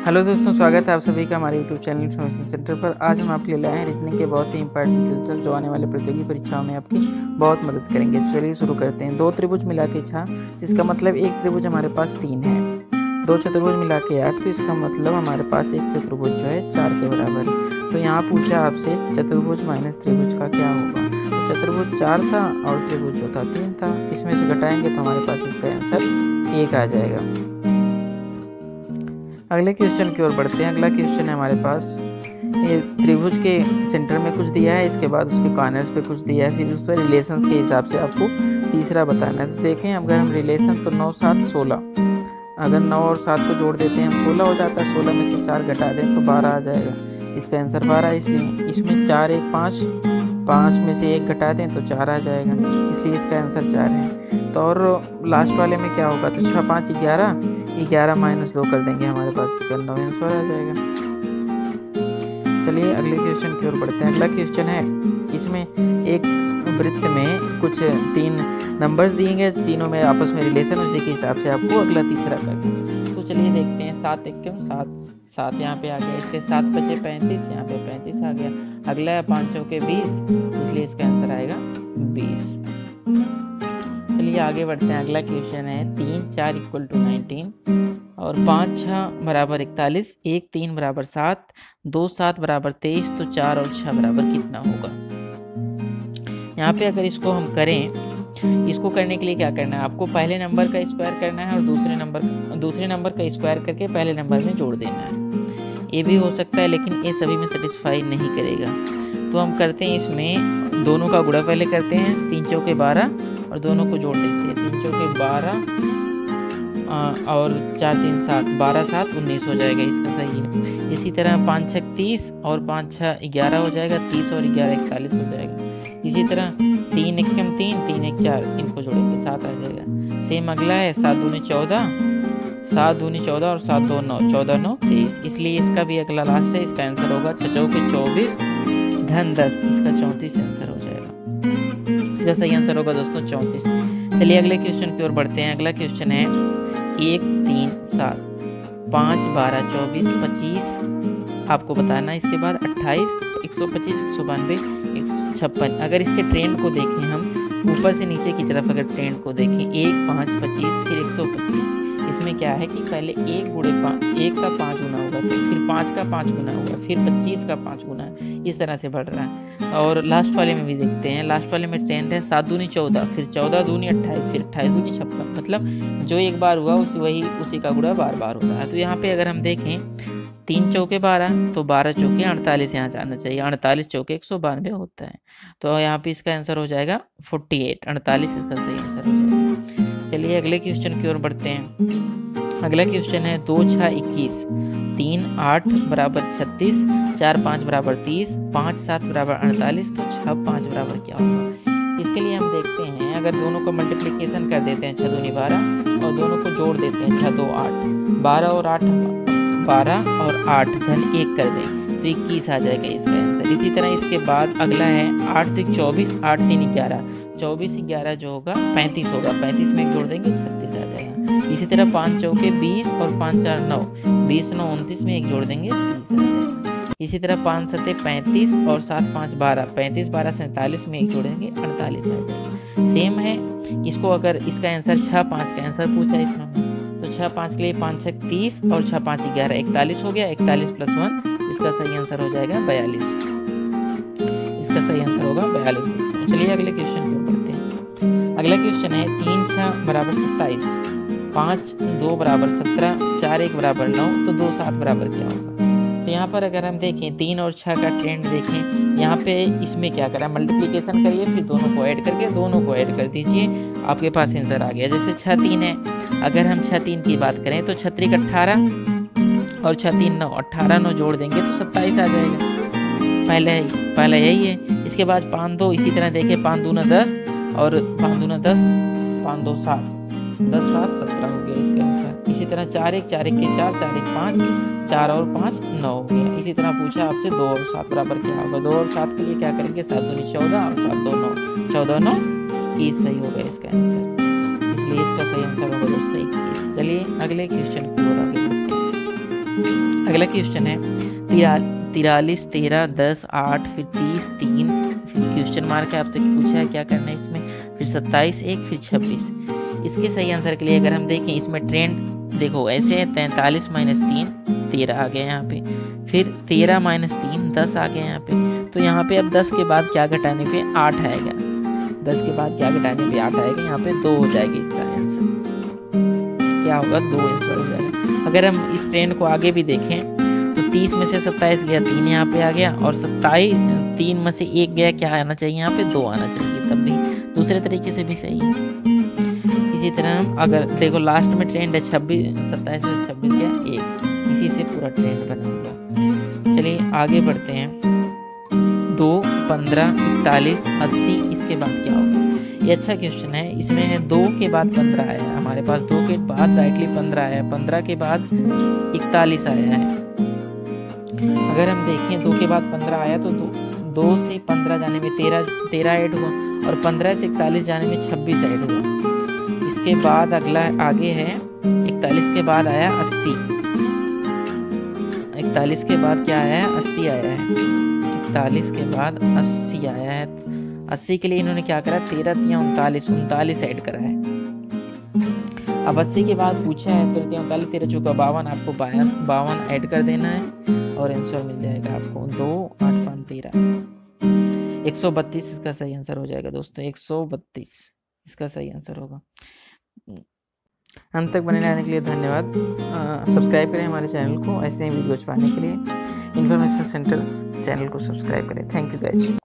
Hello दोस्तों, स्वागत है आप सभी का हमारे यूट्यूब चैनल इन्फॉर्मेशन सेंटर पर। आज हम आपके लिए लाए हैं रीजनिंग के बहुत ही इंपॉर्टेंट क्वेश्चन जो आने वाले प्रतियोगी परीक्षाओं में आपकी बहुत मदद करेंगे। चलिए शुरू करते हैं। 2 त्रिभुज मिला के 6, जिसका मतलब एक त्रिभुज हमारे पास 3 है। 2 चतुर्भुज मिला के 8, तो इसका मतलब हमारे पास एक चतुर्भुज जो है 4 के बराबर है। तो यहाँ पूछा आपसे चतुर्भुज माइनस त्रिभुज का क्या होगा। तो चतुर्भुज 4 था और त्रिभुज जो था 3 था। इसमें से घटाएंगे तो हमारे पास इसका आंसर 1 आ जाएगा। अगले क्वेश्चन की ओर बढ़ते हैं। अगला क्वेश्चन है हमारे पास, ये त्रिभुज के सेंटर में कुछ दिया है, इसके बाद उसके कॉर्नर्स पे कुछ दिया है, फिर उस पर रिलेशंस के हिसाब से आपको तीसरा बताना है। तो देखें, अगर हम रिलेशन तो 9, 7, 16, अगर 9 और 7 को जोड़ देते हैं हम 16 हो जाता है। 16 में से 4 घटा दें तो 12 आ जाएगा। इसका आंसर 12 इसलिए इसमें 4, 1, 5, 5 में से 1 घटा दें तो 4 आ जाएगा, इसलिए इसका आंसर 4 है। तो और लास्ट वाले में क्या होगा, तो 6, 5, 11, 11 माइनस 2 कर देंगे, हमारे पास इसका 9 आंसर आ जाएगा। चलिए अगले क्वेश्चन की ओर बढ़ते हैं। अगला क्वेश्चन है, इसमें एक वृत्त में कुछ 3 नंबर्स दिए गए, तीनों में आपस में रिलेशन, उसी के हिसाब से आपको अगला तीसरा करना है। तो चलिए देखते हैं। 7 एकम 7, 7 यहाँ पे आ गया, इसके 7 बचे 35, यहाँ पे 35 आ गया। अगला है 5 चौके 20, इसलिए इसका आंसर आएगा 20। चलिए आगे बढ़ते हैं। अगला क्वेश्चन है 3, 4 = 19 और 5, 6 बराबर 41, 1, 3 बराबर 7, 2, 7 बराबर 23, तो 4 और 6 बराबर कितना होगा। यहाँ पे अगर इसको हम करें, इसको करने के लिए क्या करना है, आपको पहले नंबर का स्क्वायर करना है और दूसरे नंबर का स्क्वायर करके पहले नंबर में जोड़ देना है। ये भी हो सकता है, लेकिन ये सभी में सेटिस्फाई नहीं करेगा। तो हम करते हैं, इसमें दोनों का गुणा पहले करते हैं। 3 चौके 12 और दोनों को जोड़ देते हैं। 3 चौके 12 और 4, 3, 7, 12, 7, 19 हो जाएगा, इसका सही है। इसी तरह 5, 6, 30 और 5, 6, 11 हो जाएगा, 30 और 11, 41 हो जाएगा। इसी तरह 3 एकम 3, 3, 1, 4, इनको जोड़ेंगे 7 आ जाएगा। सेम अगला है 7 दूनी 14, 7 दूनी 14 और 7 2 9, 14 9 23, इसलिए इसका भी अगला लास्ट है। इसका आंसर होगा 6 चौके 24 धन 10, इसका 34 आंसर हो जाएगा। इसका सही आंसर होगा दोस्तों 34। चलिए अगले क्वेश्चन की ओर बढ़ते हैं। अगला क्वेश्चन है 1, 3, 7, 5, 12, 24, 25 आपको बताना है। इसके बाद 28, 125, 192, 156। अगर इसके ट्रेंड को देखें हम, ऊपर से नीचे की तरफ अगर ट्रेंड को देखें, 1, 5, 25, फिर 125, इसमें क्या है कि पहले 1 का 5 गुना होगा, फिर 5 का 5 गुना होगा, फिर 25 का 5 गुना, इस तरह से बढ़ रहा है। और लास्ट वाले में भी देखते हैं। लास्ट वाले में ट्रेंड है 7 दूनी 14, फिर 14 दूनी 28, फिर 28 दूनी 56, मतलब जो एक बार हुआ उसी का गुणा बार बार हो रहा है। तो यहाँ पे अगर हम देखें, 3 चौके 12, तो 12 चौके 48 यहाँ जाना चाहिए, 48 चौके 192 होता है। तो यहाँ पे इसका आंसर हो जाएगा 48, 48 इसका सही आंसर हो जाएगा। चलिए अगले क्वेश्चन की ओर बढ़ते हैं। अगला क्वेश्चन है 2, 6, 21, 3, 8 बराबर 36, 4, 5 बराबर 30, 5, 7 बराबर 48, तो 6, 5 बराबर क्या होगा। इसके लिए हम देखते हैं, अगर दोनों को मल्टीप्लिकेशन कर देते हैं, 6 दूनी 12 और दोनों को जोड़ देते हैं, 6 2 8, 12 और 8 12 और 8 धन 1 कर दें तो 21 आ जाएगा इसका आंसर। इसी तरह इसके बाद अगला है 8 3 24, 8 3 11, 24 11 जो होगा 35 होगा, 35 में 1 जोड़ देंगे 36 आ जाएगा। इसी तरह 5 चौके 20 और 5 4 9, 20 9 29 में 1 जोड़ देंगे 30 आ जाएगा। इसी तरह 5 7 35 और 7 5 12, 35 12 47 में 1 जोड़ेंगे 48 आ जाएगा। सेम है, इसको अगर इसका आंसर 6 5 का आंसर पूछा है इसमें, तो 6 5 के लिए 5 6 30 और 6 5 11 41 हो गया, 41 + 1, इसका सही आंसर हो जाएगा 42। इसका सही आंसर होगा 42। चलिए अगले क्वेश्चन की ओर बढ़ते हैं। अगला क्वेश्चन है 3 6 बराबर 27, 5 2 बराबर 17, 4 1 बराबर 9, तो 2 7 बराबर क्या होगा। तो यहाँ पर अगर हम देखें 3 और 6 का ट्रेंड देखें, यहाँ पे इसमें क्या करा, मल्टीप्लिकेशन करिए, फिर दोनों को ऐड करके दोनों को ऐड कर दीजिए, आपके पास आंसर आ गया। जैसे 6 3 है, अगर हम 6 3 की बात करें तो 6 3 18 और 6 3 9, 18 9 जोड़ देंगे तो 27 आ जाएगा। पहला यही है। इसके बाद 5 2, इसी तरह देखें 5 दूना 10 और 5 दूना 10, 5 2 7, 10 7 17 हो गया इसका आंसर। इसी तरह 4 1 4 1 के 4, 4 1 5, 4 और 5 9 हो गया। इसी तरह पूछा आपसे 2 और 7 बराबर क्या होगा। 2 और 7 के लिए क्या करेंगे, 7 दूनी 14 और 7 2 9, 14 9 21 सही होगा इसका आंसर, इसलिए इसका सही आंसर होगा दोस्तों 21। चलिए अगले क्वेश्चन की ओर आगे बढ़ते हैं। अगला क्वेश्चन है 43, 13, 10, 8, फिर 30, 3, फिर क्वेश्चन मार्क है, आपसे पूछा है क्या करना है इसमें, फिर 27, 1, फिर 26। इसके सही आंसर के लिए अगर हम देखें इसमें ट्रेंड देखो ऐसे है, 43 - 3 13 आ गया यहाँ पे, फिर 13 - 3 10 आ गया यहाँ पे। तो यहाँ पे अब 10 के बाद क्या घटाने पे 8 आएगा, 10 के बाद क्या घटाने पे 8 आएगा, यहाँ पे 2 हो जाएगा इसका आंसर। क्या होगा 2 आंसर हो जाएगा। अगर हम इस ट्रेंड को आगे भी देखें तो 30 में से 27 गया, 3 यहाँ पे आ गया, और 27 3 में से 1 गया, क्या आना चाहिए यहाँ पे 2 आना चाहिए, तब भी दूसरे तरीके से भी सही है। इसी तरह हम अगर देखो लास्ट में ट्रेंड है 27 से 26 गया 1, इसी से पूरा ट्रेंड बना हुआ। चलिए आगे बढ़ते हैं। 2, 15, 41, 80, इसके बाद क्या होगा? ये अच्छा क्वेश्चन है। इसमें है 2 के बाद 15 आया है हमारे पास, 2 के बाद राइटली 15 आया है, 15 के बाद 41 आया है। अगर हम देखें 2 के बाद 15 आया तो 2 से 15 जाने में 13 ऐड हुआ, और 15 से 41 जाने में 26 ऐड हुआ। इसके बाद अगला आगे है 41 के बाद आया 80, 41 के बाद क्या आया है 80 आया है, 41 के बाद 80 आया है। 80 के लिए इन्होंने क्या करा 13 × 39 ऐड करा है। अब 80 के बाद पूछा है 13 × 39 13 चौका 52, आपको 52 ऐड कर देना है और आंसर मिल जाएगा आपको 2, 8, 5, 13, 132 इसका सही आंसर हो जाएगा दोस्तों, 132 इसका सही आंसर होगा। अंत तक बने रहने के लिए धन्यवाद। सब्सक्राइब करें हमारे चैनल को ऐसे ही वीडियोज पाने के लिए। इन्फॉर्मेशन सेंटर चैनल को सब्सक्राइब करें। Thank you guys.